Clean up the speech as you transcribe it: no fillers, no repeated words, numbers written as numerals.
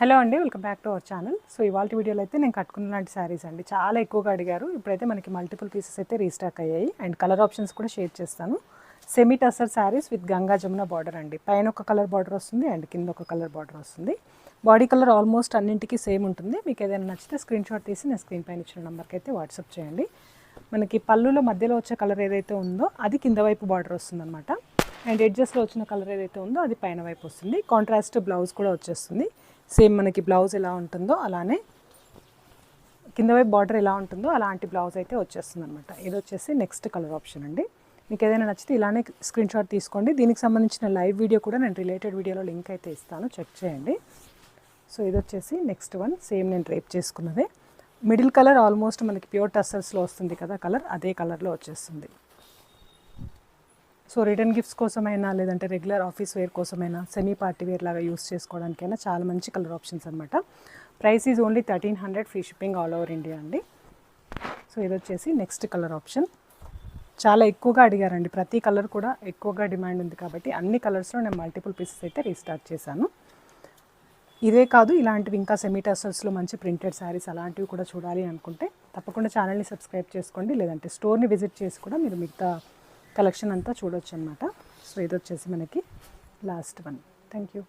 Hello అండి, welcome back to our channel. So ఇవాళ వీడియోలో అయితే నేను కట్టుకున్న లాంటి శారీస్ అండి, చాలా ఎక్కువగా అడిగారు. ఇప్పుడైతే మనకి మల్టిపుల్ పీసెస్ అయితే రీస్టాక్ అయ్యాయి అండ్ కలర్ ఆప్షన్స్ కూడా షేర్ చేస్తాను. Semi tussar saris with Ganga Jamuna border అండి. పైన ఒక కలర్ బార్డర్ వస్తుంది అండ్ కింద ఒక కలర్ బార్డర్ వస్తుంది. బాడీ కలర్ ఆల్మోస్ట్ అన్నింటికి సేమ్ ఉంటుంది. మీకు ఏదైనా నచ్చితే స్క్రీన్ షాట్ తీసి నేను స్క్రీన్ పైన ఇచ్చిన నెంబర్కి అయితే వాట్సాప్ చేయండి. మనకి పళ్ళులో మధ్యలో వచ్చే కలర్ ఏదైతే ఉందో అది కింద వైపు బార్డర్ వస్తుంది అనమాట. అండ్ ఎడ్జెస్లో వచ్చిన కలర్ ఏదైతే ఉందో అది పైన వైపు వస్తుంది. కాంట్రాస్ట్ బ్లౌజ్ కూడా వచ్చేస్తుంది. సేమ్ మనకి బ్లౌజ్ ఎలా ఉంటుందో అలానే కింద వైపు బార్డర్ ఎలా ఉంటుందో అలాంటి బ్లౌజ్ అయితే వచ్చేస్తుంది అనమాట. ఇది వచ్చేసి నెక్స్ట్ కలర్ ఆప్షన్ అండి. మీకు ఏదైనా నచ్చితే ఇలానే స్క్రీన్ షాట్ తీసుకోండి. దీనికి సంబంధించిన లైవ్ వీడియో కూడా నేను రిలేటెడ్ వీడియోలో లింక్ అయితే ఇస్తాను, చెక్ చేయండి. సో ఇది వచ్చేసి నెక్స్ట్ వన్, సేమ్ నేను డ్రేప్ చేసుకున్నదే. మిడిల్ కలర్ ఆల్మోస్ట్ మనకి ప్యూర్ టస్సర్స్లో వస్తుంది కదా కలర్, అదే కలర్లో వచ్చేస్తుంది. సో రిటర్న్ గిఫ్ట్స్ కోసమైనా లేదంటే రెగ్యులర్ ఆఫీస్ వేర్ కోసమైనా సెమీ పార్టీ వేర్ లాగా యూస్ చేసుకోవడానికైనా చాలా మంచి కలర్ ఆప్షన్స్ అనమాట. Price is only 1300, free shipping all over India అండి. సో ఇది వచ్చేసి నెక్స్ట్ కలర్ ఆప్షన్. చాలా ఎక్కువగా అడిగారండి, ప్రతి కలర్ కూడా ఎక్కువగా డిమాండ్ ఉంది కాబట్టి అన్ని కలర్స్లో నేను మల్టిపుల్ పీసెస్ అయితే రీస్టార్ట్ చేశాను. ఇదే కాదు, ఇలాంటివి ఇంకా సెమీ టసర్స్లో మంచి ప్రింటెడ్ శారీస్ అలాంటివి కూడా చూడాలి అనుకుంటే తప్పకుండా ఛానల్ని సబ్స్క్రైబ్ చేసుకోండి, లేదంటే స్టోర్ని విజిట్ చేసి కూడా మీరు మిగతా కలెక్షన్ అంతా చూడొచ్చు అనమాట. సో ఇది వచ్చేసి మనకి లాస్ట్ వన్. Thank you.